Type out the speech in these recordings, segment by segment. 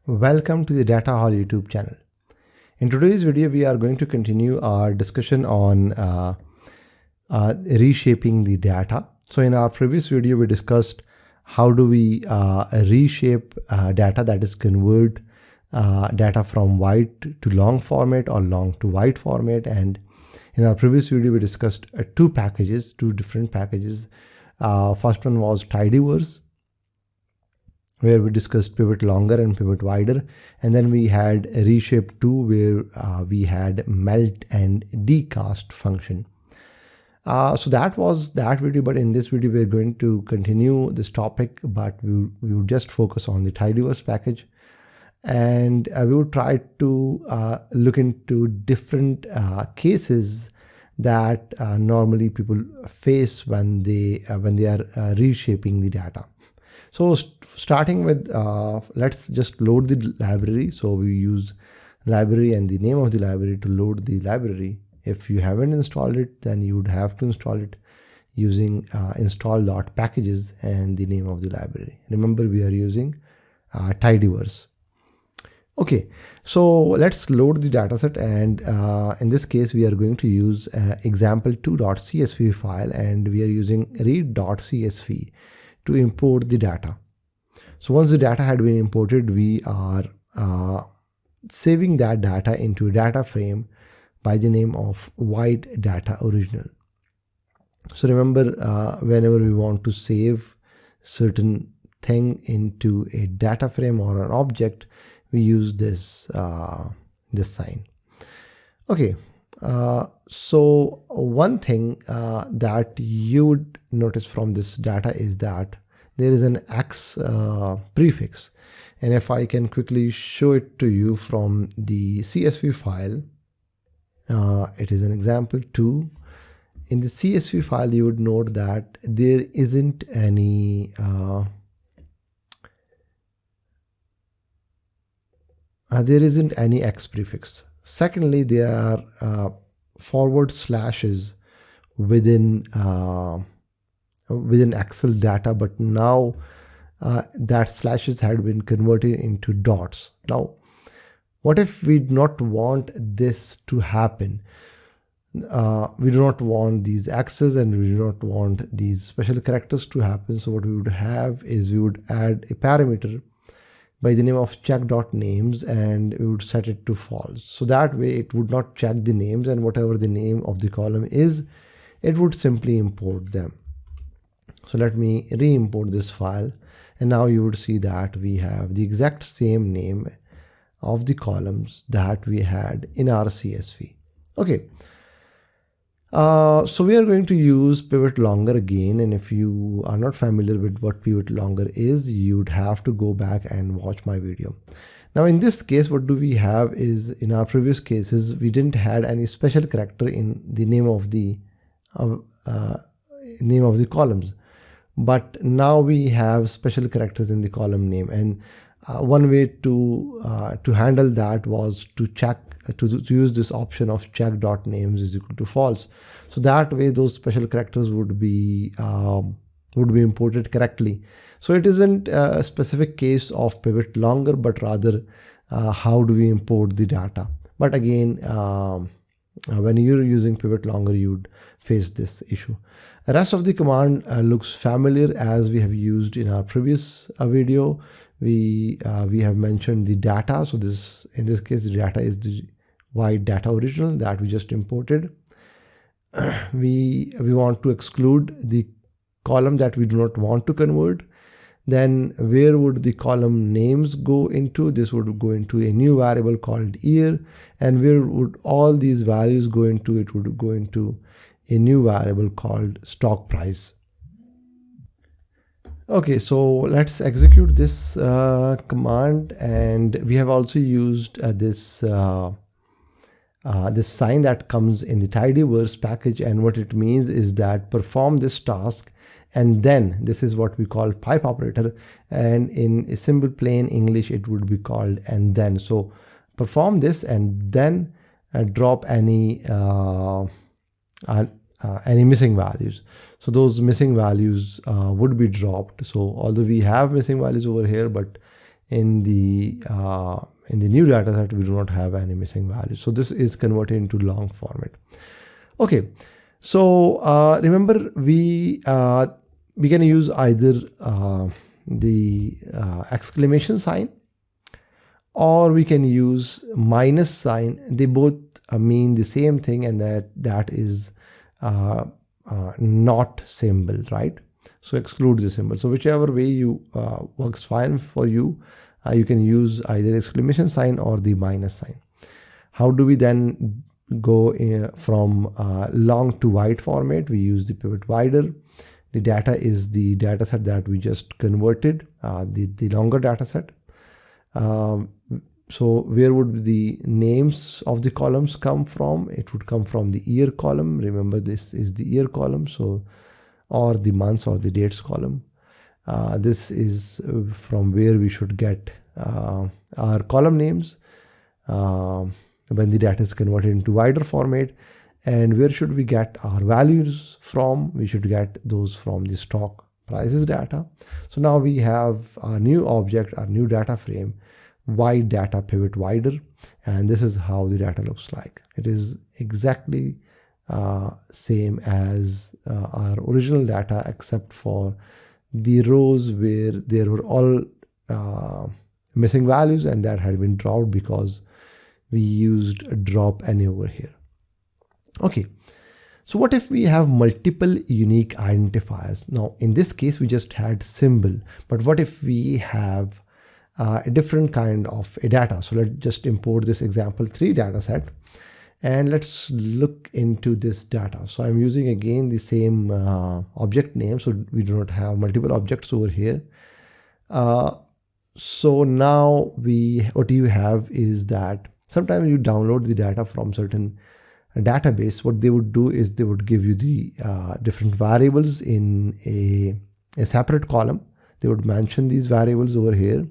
Welcome to the Data Hall YouTube channel. In today's video, we are going to continue our discussion on reshaping the data. So in our previous video, we discussed how do we reshape data, that is convert data from white to long format or long to white format. And in our previous video, we discussed two different packages. First one was tidyverse, where we discussed pivot longer and pivot wider. And then we had Reshape 2, where we had melt and decast function. So that was that video, but in this video, we're going to continue this topic, but we will just focus on the tidyverse package. And we will try to look into different cases that normally people face when they are reshaping the data. So starting with, let's just load the library. So we use library and the name of the library to load the library. If you haven't installed it, then you would have to install it using install.packages and the name of the library. Remember, we are using tidyverse. Okay, so let's load the dataset, and in this case, we are going to use example2.csv file, and we are using read.csv to import the data. So once the data had been imported, we are saving that data into a data frame by the name of white data original. So remember, whenever we want to save certain thing into a data frame or an object, we use this this sign. Okay, so one thing that you would notice from this data is that there is an X prefix, and if I can quickly show it to you from the CSV file, it is an example 2. In the CSV file, you would note that there isn't any X prefix. Secondly, there are forward slashes within Excel data, but now that slashes had been converted into dots. Now, what if we do not want this to happen? We do not want these X's and we do not want these special characters to happen. So what we would have is we would add a parameter by the name of check.names, and we would set it to false. So that way it would not check the names, and whatever the name of the column is, it would simply import them. So let me re-import this file, and now you would see that we have the exact same name of the columns that we had in our CSV. Okay. So we are going to use pivot longer again, and if you are not familiar with what pivot longer is, you would have to go back and watch my video. Now in this case, what do we have is, in our previous cases, we didn't had any special character in the name of the columns, but now we have special characters in the column name, and one way to handle that was to check to use this option of check.names is equal to false. So that way those special characters would be imported correctly. So it isn't a specific case of pivot longer, but rather how do we import the data. But again, when you're using pivot longer, you'd face this issue. The rest of the command looks familiar, as we have used in our previous video. We have mentioned the data. So in this case, the data is the white data original that we just imported. We want to exclude the column that we do not want to convert. Then where would the column names go into? This would go into a new variable called year. And where would all these values go into? It would go into a new variable called stock price. Okay, so let's execute this command, and we have also used this sign that comes in the tidyverse package, and what it means is that perform this task, and then this is what we call pipe operator, and in a simple plain English it would be called and then. So perform this and then drop any missing values. So those missing values would be dropped. So although we have missing values over here, but in the new data set we do not have any missing values. So this is converted into long format. Okay, so remember we can use either the exclamation sign, or we can use minus sign. They both mean the same thing, and that is not symbol, right? So exclude the symbol. So whichever way you works fine for you. You can use either exclamation sign or the minus sign. How do we then go from long to wide format? We use the pivot wider. The data is the data set that we just converted, the longer data set. So where would the names of the columns come from? It would come from the year column. Remember, this is the year column, so or the months or the dates column. This is from where we should get our column names when the data is converted into wider format. And where should we get our values from? We should get those from the stock prices data. So now we have our new object, our new data frame, wide data pivot wider, and this is how the data looks like. It is exactly same as our original data, except for the rows where there were all missing values, and that had been dropped because we used a drop any over here. Okay, so what if we have multiple unique identifiers? Now in this case we just had symbol, but what if we have a different kind of a data? So let's just import this example 3 data set, and let's look into this data. So I'm using again the same object name, so we do not have multiple objects over here. So now what you have is that sometimes you download the data from certain database. What they would do is they would give you the different variables in a separate column. They would mention these variables over here.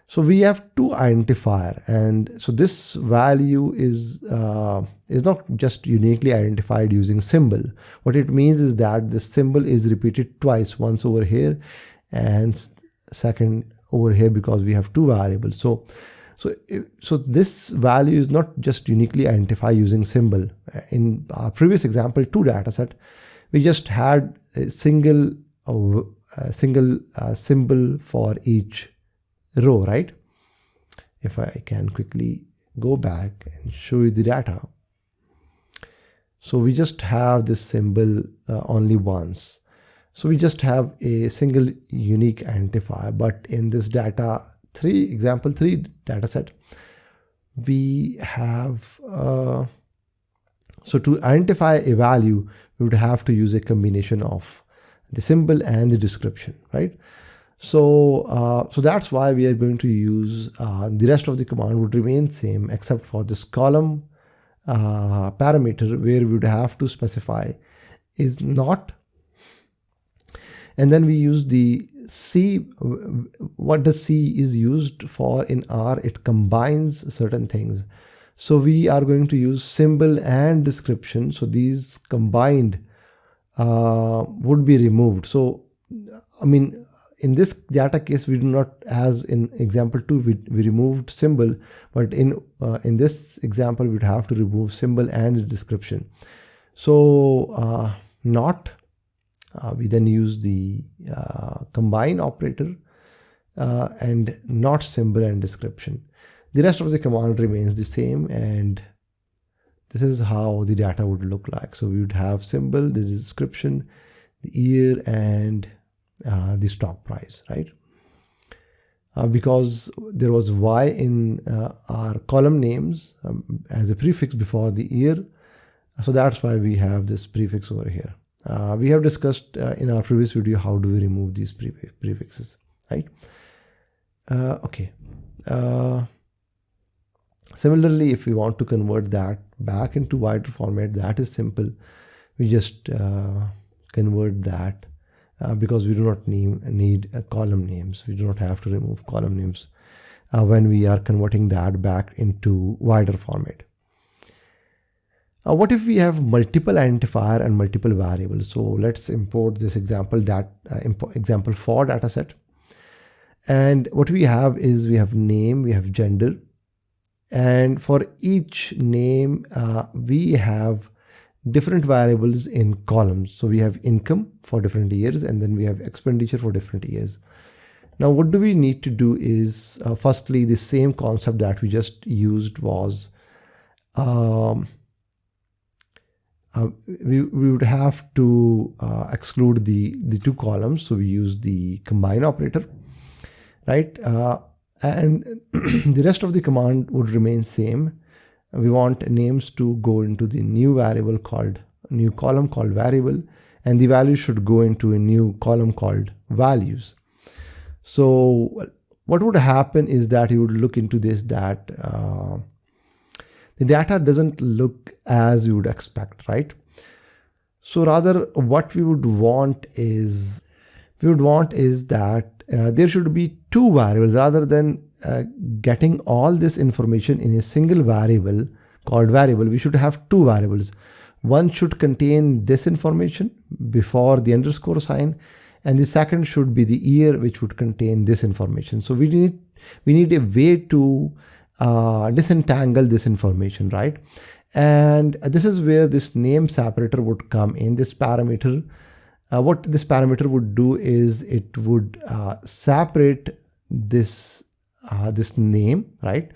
So we have 2 identifier, and so this value is not just uniquely identified using symbol. What it means is that the symbol is repeated twice, once over here and second over here, because we have 2 variables. So this value is not just uniquely identified using symbol. In our previous example 2 data set, we just had a single symbol for each row, right? If I can quickly go back and show you the data. So we just have this symbol only once. So we just have a single unique identifier, but in this example 3 data set, we have so to identify a value, we would have to use a combination of the symbol and the description, right? So that's why we are going to use the rest of the command would remain same, except for this column parameter, where we would have to specify is not, and then we use the C. What the C is used for in R, it combines certain things. So we are going to use symbol and description. So these combined would be removed. So I mean, in this data case, we do not, as in example 2, we removed symbol, but in this example, we'd have to remove symbol and description. So not, we then use the combine operator and not symbol and description. The rest of the command remains the same, and this is how the data would look like. So we would have symbol, the description, the year, and the stock price, right? Because there was Y in our column names as a prefix before the year. So that's why we have this prefix over here. We have discussed in our previous video how do we remove these prefixes, right? Okay. Similarly, if we want to convert that back into wider format, that is simple. We just convert that because we do not need column names. We do not have to remove column names when we are converting that back into wider format. What if we have multiple identifier and multiple variables? So let's import this example example 4 dataset. And what we have is we have name, we have gender, and for each name we have different variables in columns. So we have income for different years, and then we have expenditure for different years. Now what do we need to do is firstly, the same concept that we just used was we would have to exclude the two columns. So we use the combine operator, right? And the rest of the command would remain same. We want names to go into the new variable called new column called variable, and the value should go into a new column called values. So what would happen is that you would look into this, that the data doesn't look as you would expect, right? So rather what we would want is that there should be two variables rather than getting all this information in a single variable called variable. We should have two variables. One should contain this information before the underscore sign, and the second should be the year, which would contain this information. So we need a way to disentangle this information, right? And this is where this name separator would come in. This parameter, what this parameter would do is it would separate this name, right?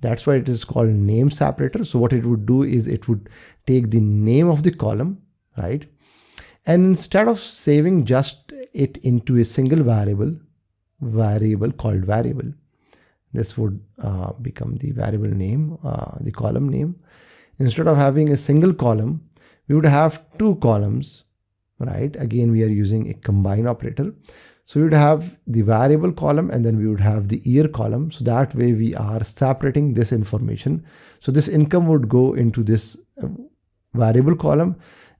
That's why it is called name separator. So what it would do is it would take the name of the column, right? And instead of saving just it into a single variable called variable, this would become the variable name, the column name. Instead of having a single column, we would have two columns, right? Again, we are using a combine operator. So we would have the variable column, and then we would have the year column. So that way we are separating this information. So this income would go into this variable column,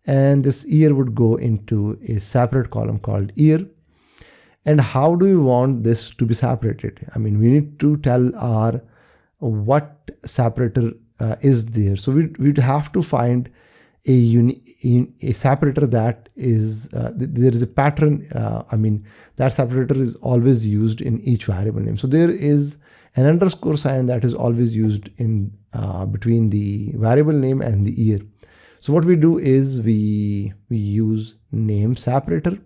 and this year would go into a separate column called year. And how do we want this to be separated? I mean, we need to tell our what separator is there. So we'd have to find a separator that is there is a pattern. I mean, that separator is always used in each variable name. So there is an underscore sign that is always used in between the variable name and the year. So what we do is we use name separator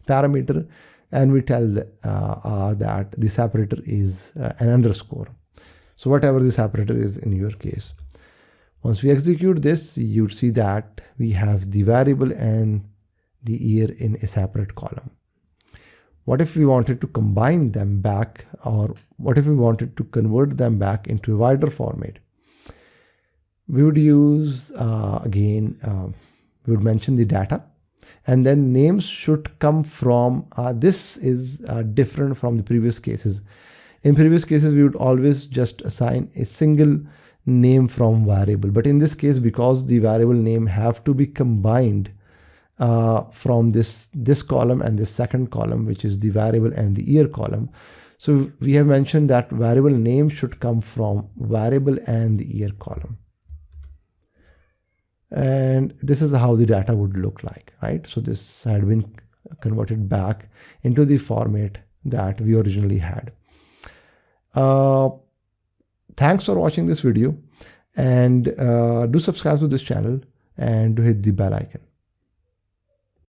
parameter, and we tell that the separator is an underscore. So whatever the separator is in your case. Once we execute this, you'd see that we have the variable and the year in a separate column. What if we wanted to combine them back, or what if we wanted to convert them back into a wider format? We would use, again, we would mention the data, and then names should come from, this is different from the previous cases. In previous cases, we would always just assign a single name from variable. But in this case, because the variable name have to be combined from this column and this second column, which is the variable and the year column. So we have mentioned that variable name should come from variable and the year column. And this is how the data would look like, right? So this had been converted back into the format that we originally had. Thanks for watching this video, and do subscribe to this channel and do hit the bell icon.